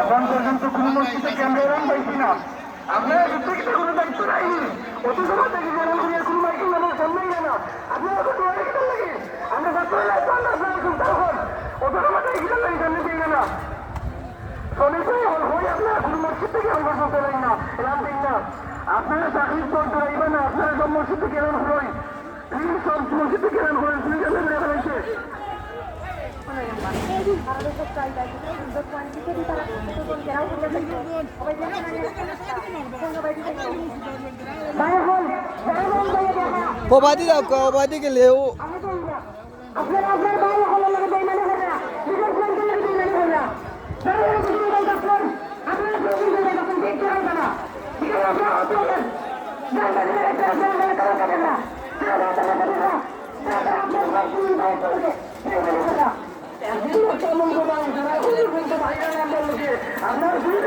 এখন পর্যন্ত কোন মসজিদে ক্যামেরা পাইছি না। আপনারা প্রত্যেকটা কোনো দায়িত্ব নাই। অত সময় থেকে যেন কোনো মাইকিং আমাদের সামনেই না। আপনারা কত আগে কিনা লাগে আমরা ছাত্র লাগতো না। আপনারা শুনতে হন অত সময় থেকে কিনা লাগে সামনে দিয়ে না শোনেছে হই। আপনারা কোনো মসজিদ থেকে আমরা শুনতে পারি না, এরাম দিন না। আপনারা চাকরির পর ধরাইবে না। আপনারা সব মসজিদ থেকে এরাম হই, সব মসজিদ থেকে এরাম করেন শুনে গেলে বেড়ে ফেলাইছে। কবাদি দাও, কবাদি গেলেও আপনারা আপনার বাইরে হলো লাগে বেইমানি করে না, বিশেষ করে বেইমানি করে না। যারা কিছু বলতে আপনার আপনারা প্রবীণ হয়ে গেছেন, দেখতে হবে না। ঠিক আছে, আপনারা হতে হবেন জানবেন একটা আপনারা কারো কাটেন না, আপনার বাড়ি করবে বেইমানি করে না। একদিন কেমন করবেন যারা বলতে বাইরে নাম বলছে আপনারা শুনে